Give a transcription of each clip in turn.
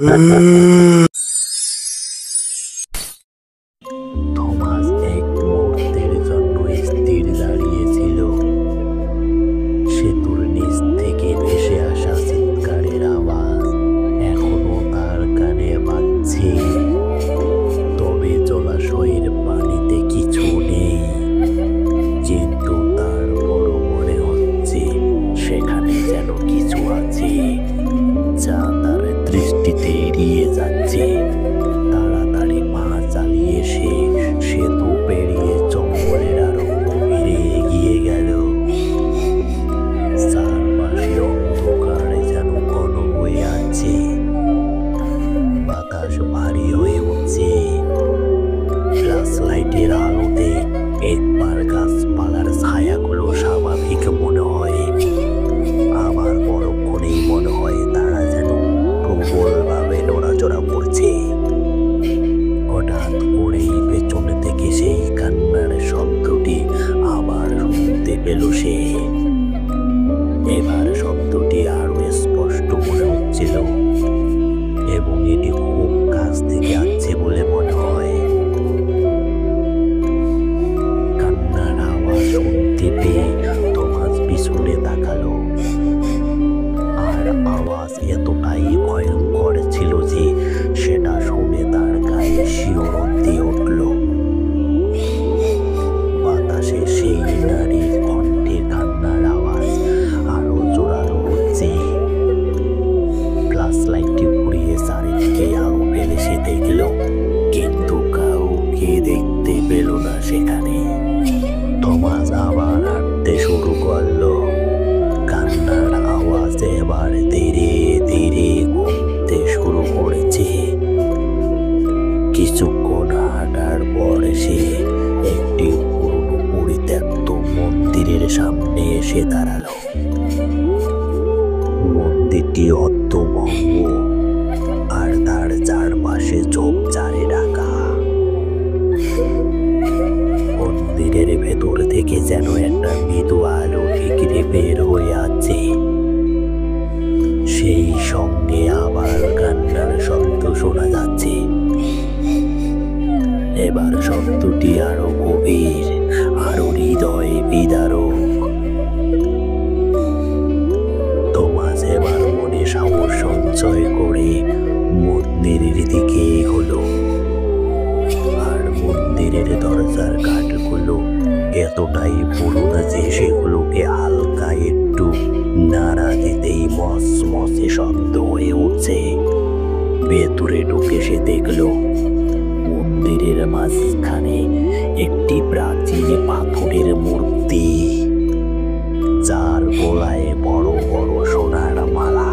Thomas এক মুহূর্তের জন্য স্থির দাঁড়িয়েছিল। সেতুর নিচ থেকে ভেসে আসা চিৎকারের আওয়াজ এখনো তার কানে বাজছে, তবে জলাশয়ের পানিতে কিছু নেই। কিন্তু তার বড় মনে হচ্ছে সেখানে যেন কিছু আছে যা তার দৃষ্টিতে এড়িয়ে যাচ্ছে। তাড়াতাড়ি পা চালিয়ে সে সেতু পেরিয়ে জঙ্গলের আরো গভীরে এগিয়ে গেল। চারপাশে অন্ধকার যেন ঘন হয়ে আছে, বাতাস ভারী হয়ে উঠছে। ফ্ল্যাশ লাইটের আলোতে একবার গাছপালার ছায়াগুলো স্বাভাবিক মনে হয়, আবার পরক্ষণেই মনে হয় তারা যেন প্রবলভাবে নড়াচড়া করছে। হঠাৎ করেই পেছন থেকে সেই কান্নার শব্দটি আবার শুনতে পেল সে। এবার শব্দটি আরো স্পষ্ট মনে হচ্ছিল এবং এটি খুব কাছ থেকে আসছে বলে মনে হয়। কান্নার আওয়াজ শুনতে পেয়ে থমাস পিছনে তাকালো, আর আওয়াজ এতটাই ভয়ঙ্কর ছিল যে সেটা শুনে তার গায়ে শিহরণ দিয়ে উঠল। বাতাসে সেই নারীর কণ্ঠে কান্নার আওয়াজ আরো জোরালো হচ্ছে। ফ্ল্যাশ লাইটটি ঘুরিয়ে চারিদিকে আলো ফেলে সে দেখল, কিন্তু কাউকে দেখতে পেল না সেখানে। থমাস আবার হাঁটতে শুরু করলো। কান্নার আওয়াজ এবার ধীরে ধীরে কমতে শুরু করেছে। কিছুক্ষণ হাঁটার পর সে একটি পুরনো পরিত্যক্ত মন্দিরের সামনে এসে দাঁড়ালো। মন্দিরটি অর্ধভঙ্গ আর তার চারপাশে ঝোপঝাড়ে ঢাকা। মন্দিরের ভেতর থেকে যেন একটা মৃদু আলো ঠিকরে বের হয়ে আছে। সেই সঙ্গে আবার কান্নার শব্দ শোনা যাচ্ছে। এবার শব্দটি আরো গভীর, আরো হৃদয় বিদারক। থমাস এবার মনে সাহস সঞ্চয় করে মন্দিরের দিকে এগোলো। আর মন্দিরের দরজার কাঠগুলো এতটাই পুরোনো যে সেগুলোকে হালকা একটু নাড়া দিতেই মচমচে শব্দ হয়ে উঠছে। ভেতরে ঢুকে সে দেখল মন্দিরের মাঝখানে একটি প্রাচীন পাথরের মূর্তি, যার গলায় বড় বড় সোনার মালা।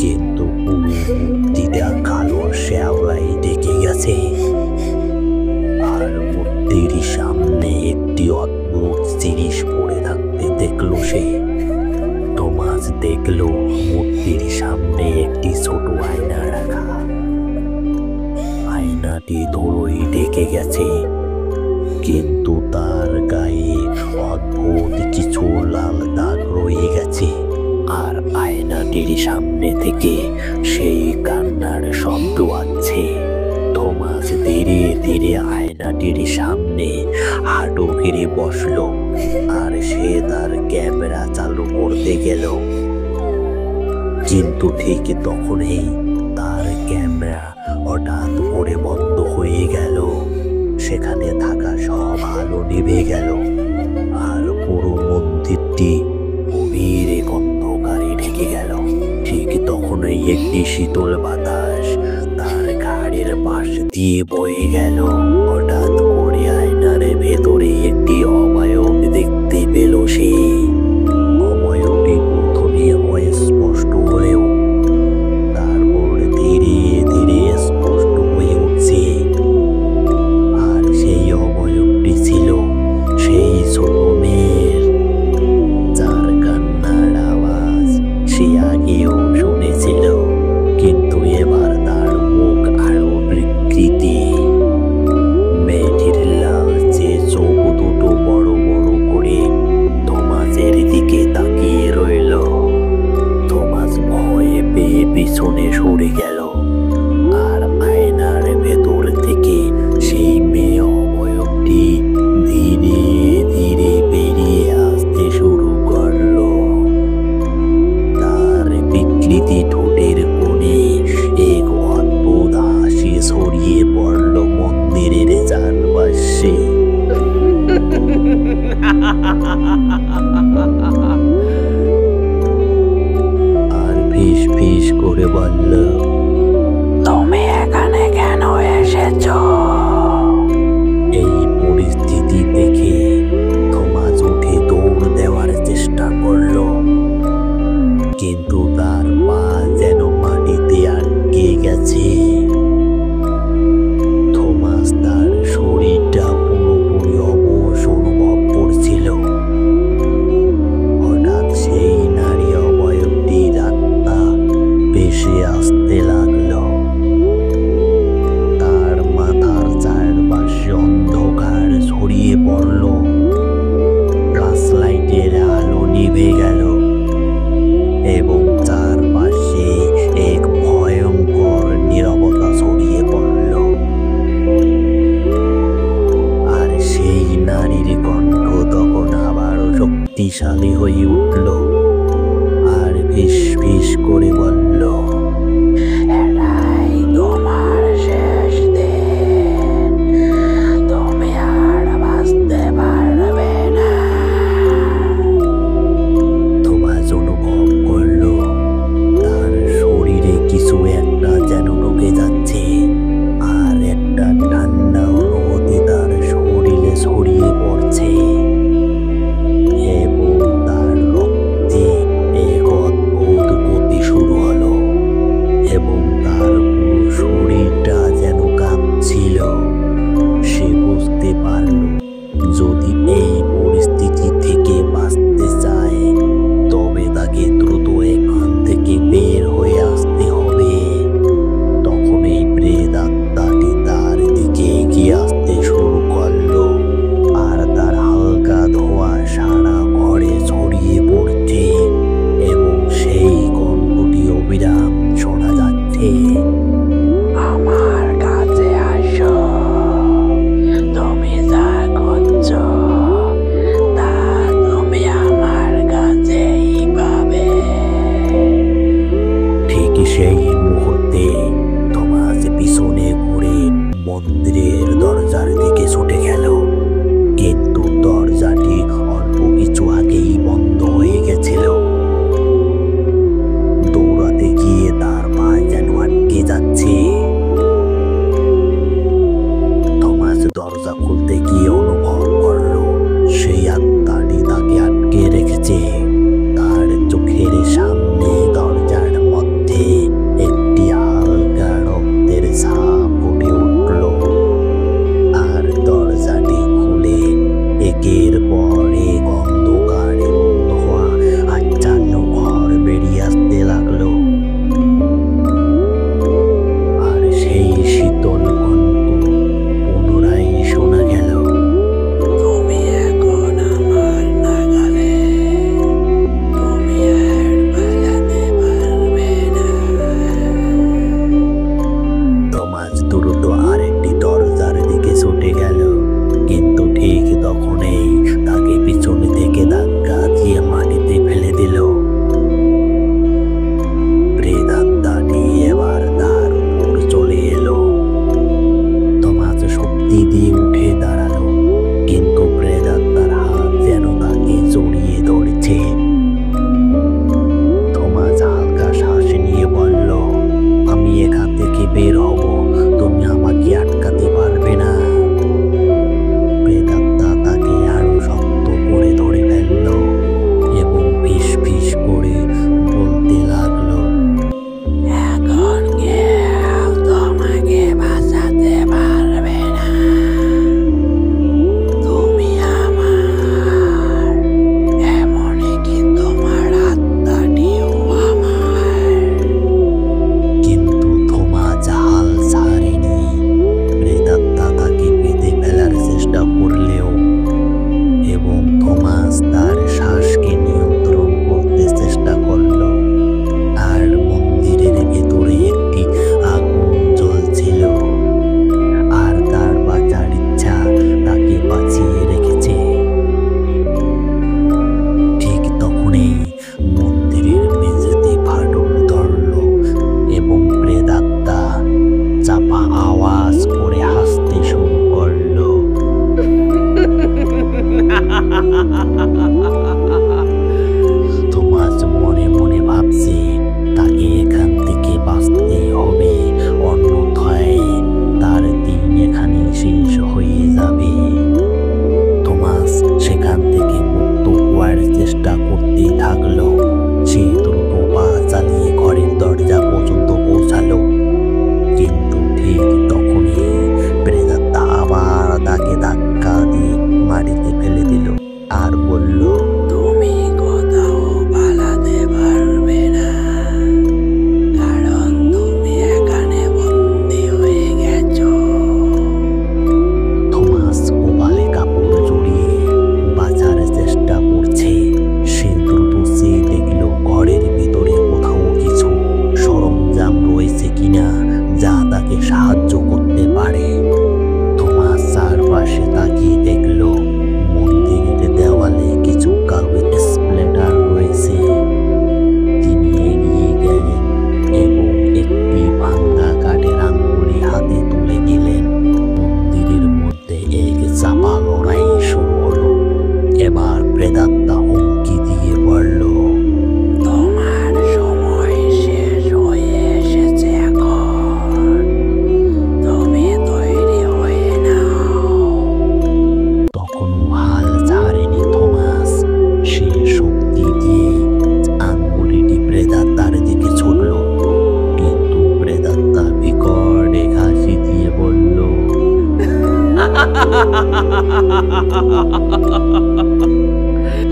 কিন্তু পুরো মূর্তিটা কালো শ্যাওলায় ঢেকে গেছে। আর মূর্তির সামনে একটি অদ্ভুত জিনিস পড়ে থাকতে দেখল সে। থমাস দেখল মূর্তির সামনে একটি ছোট আয়না রাখা। আয়নাটি ধুলোয় ঢেকে গেছে, কিন্তু তার গায়ে অদ্ভুত কিছু লাল দাগ রয়ে গেছে। আর আয়নাটির সামনে থেকে সেই কান্নার শব্দ আসছে। থমাস ধীরে ধীরে আয়নাটির সামনে হাঁটু গেড়ে বসলো, আর সে তার ক্যামেরা চালু করতে গেল। কিন্তু ঠিক তখনই তার ক্যামেরা হঠাৎ করে বন্ধ হয়ে গেল। সেখানে থাকা সব আলো নিভে গেল, আর পুরো মন্দিরটি গভীর এক অন্ধকারে ঢেকে গেল। ঠিক তখনই একটি শীতল বাতাস তার ঘাড়ের পাশ দিয়ে বয়ে গেল। হঠাৎ করে আয়নার ভেতরে একটি অবয়ব দেখতে পেল সে। অবয়বটি প্রথমে অস্পষ্ট হলেও তারপর ধীরে ধীরে স্পষ্ট হয়ে উঠছে। আর সেই অবয়বটি ছিল সেই ছোট মেয়ের, যার কান্নার আওয়াজ সে আগেও শুনেছিল। কিন্তু এবার তার মুখ আরো বিকৃতি। মেয়েটির লালচে চোখ দুটো বড় বড় করে থমাস পিছনে সরে গেল। আর আয়নার ভেতর থেকে সেই মেয়ে অবয়বটি ধীরে ধীরে বেরিয়ে আসতে শুরু করলো। তার বিকৃতি ঠোঁটের কোণে এক অদ্ভুত হাসি ছড়িয়ে পড়ল মন্দিরের চারপাশে। আর ফিস ফিস করে বলল, তুমি এখানে কেন এসেছো? এই পরিস্থিতি দেখে থমাস উঠে দৌড় দেওয়ার চেষ্টা করলো, কিন্তু তার পা যেন মাটিতে আটকে গেছে। থমাস তার শরীরটা পুরোপুরি অবশ অনুভব করছিল। হঠাৎ সেই নারী অবয়বটির আত্মা ভেসে আসতে লাগলো। তার মাথার চারপাশে অন্ধকার ছড়িয়ে পড়ল। ফ্ল্যাশ লাইটের আলো নিভে গেল এবং চারপাশে এক ভয়ঙ্কর নীরবতা ছড়িয়ে পড়ল। আর সেই নারীর কণ্ঠ তখন আবারও শক্তিশালী হয়ে উঠল আর ফিস ফিস করে বলল, এটাই তোমার শেষ দিন, তুমি আর বাঁচতে পারবে না। থমাস অনুভব করলো তার শরীরে কিছু একটা যেন ঢুকে যাচ্ছে, আর একটা ঠান্ডা অনুভূতি তার শরীরে ছড়িয়ে পড়ছে এবং তার রক্তে এক অদ্ভুত গতি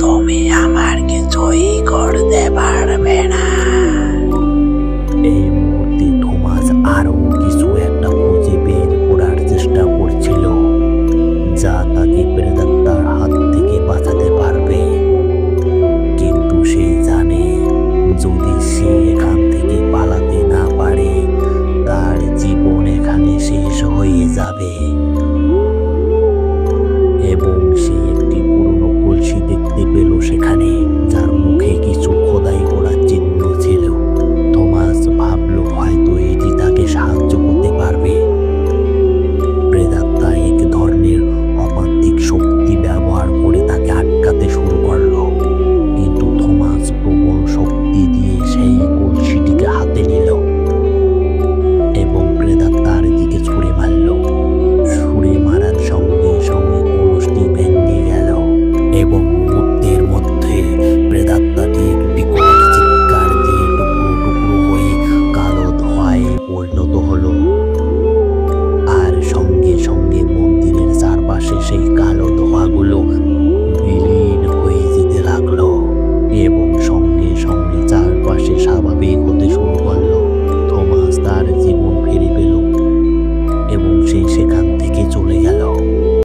তুমি আমার কিছুই করতে পারবে না। এই মুহূর্তে থমাস আরো কিছু একটা খুঁজে বের করার চেষ্টা করছিল, যা তাকে প্রেতাত্মার হাত থেকে বাঁচাতে পারবে। কিন্তু সে জানে, যদি সে এখান থেকে পালাতে না পারে, তার জীবন এখানে শেষ হয়ে যাবে। এবং সে একটি পুরনো কলসি দেখতে পেল সেখানে, যার মুখে কিছু খোদাই করা চিহ্ন ছিল। থমাস ভাবল হয়তো এটি তাকে সাহায্য করতে পারবে। প্রেতাত্মা এক ধরনের অমান্তিক শক্তি ব্যবহার করে তাকে আটকাতে শুরু করলো, কিন্তু থমাস প্রবল শক্তি দিয়ে